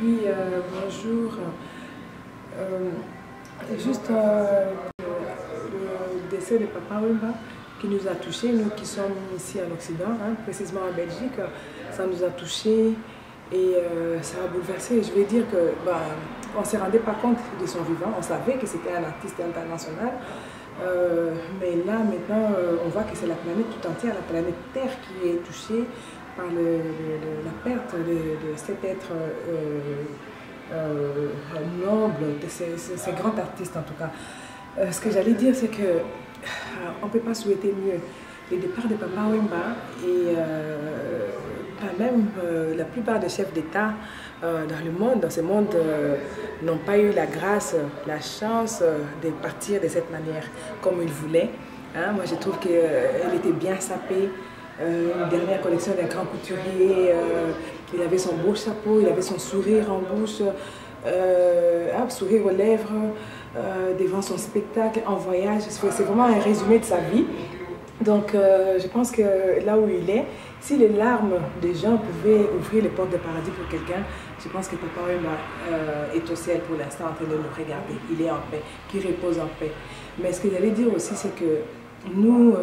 puis bonjour. Juste le décès de Papa Wemba qui nous a touchés, nous qui sommes ici en Occident, hein, précisément en Belgique, ça nous a touchés et ça a bouleversé. Je vais dire que on ne se rendait pas compte de son vivant, on savait que c'était un artiste international, mais là maintenant on voit que c'est la planète tout entière, la planète Terre qui est touchée par la perte de cet être noble, de ces grands artistes en tout cas. Ce que j'allais dire, c'est que on ne peut pas souhaiter mieux. Le départ de Papa Wemba et même la plupart des chefs d'État dans le monde, dans ce monde, n'ont pas eu la grâce, la chance de partir de cette manière comme ils voulaient. Hein, moi je trouve qu'elle était bien sapée. Une dernière collection d'un grand couturier, il avait son beau chapeau, il avait son sourire en bouche, sourire aux lèvres, devant son spectacle, en voyage. C'est vraiment un résumé de sa vie. Donc je pense que là où il est, si les larmes des gens pouvaient ouvrir les portes de paradis pour quelqu'un, je pense que Papa Wemba est au ciel pour l'instant en train de nous regarder. Il est en paix, qu'il repose en paix. Mais ce que j'allais dire aussi, c'est que nous,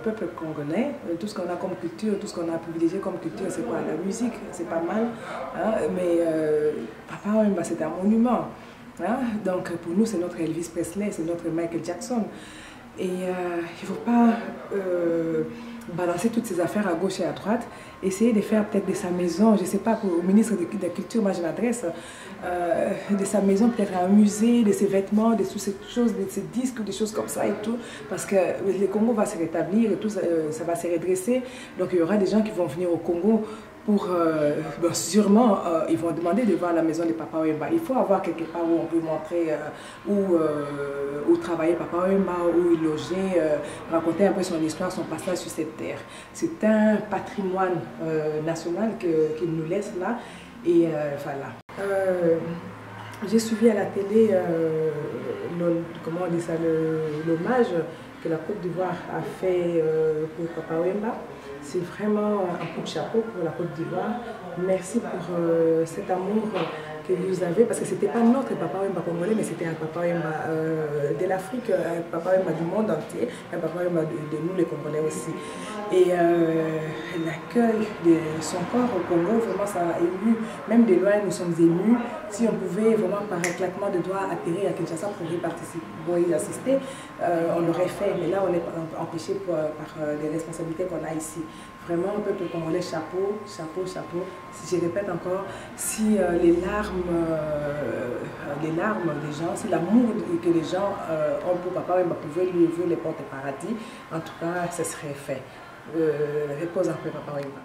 peuple congolais, tout ce qu'on a comme culture, tout ce qu'on a privilégié comme culture, c'est quoi? La musique, c'est pas mal, hein? Mais Papa Wemba, c'est un monument. Hein? Donc pour nous, c'est notre Elvis Presley, c'est notre Michael Jackson. Et il ne faut pas balancer toutes ces affaires à gauche et à droite, essayer de faire peut-être de sa maison, je ne sais pas, au ministre de la Culture, moi je m'adresse, de sa maison peut-être un musée, de ses vêtements, de toutes ces choses, de ses disques, des choses comme ça et tout, parce que le Congo va se rétablir et tout, ça va se redresser, donc il y aura des gens qui vont venir au Congo pour, sûrement, ils vont demander de voir la maison de Papa Wemba. Il faut avoir quelque part où on peut montrer où travaillait Papa Wemba, où il logeait, raconter un peu son histoire, son passage sur cette terre. C'est un patrimoine national qu'il nous laisse là, et voilà. J'ai suivi à la télé l'hommage que la Côte d'Ivoire a fait pour Papa Wemba. C'est vraiment un coup de chapeau pour la Côte d'Ivoire. Merci pour cet amour que vous avez, parce que c'était pas notre Papa Wemba congolais, mais c'était un Papa Wemba de l'Afrique, un Papa Wemba du monde entier, un Papa Wemba de nous les Congolais aussi. Et l'accueil de son corps au Congo, vraiment ça a ému, même de loin nous sommes émus. Si on pouvait vraiment par un claquement de doigts atterrir à Kinshasa pour y participer, pour y assister, on l'aurait fait, mais là on est empêché par les responsabilités qu'on a ici. Vraiment, un peuple congolais, chapeau, chapeau, chapeau. Je répète encore, si les larmes des gens, si l'amour que les gens ont pour Papa Wemba pouvait lui ouvrir les portes du paradis, en tout cas, ce serait fait. Repose en paix, Papa Wemba.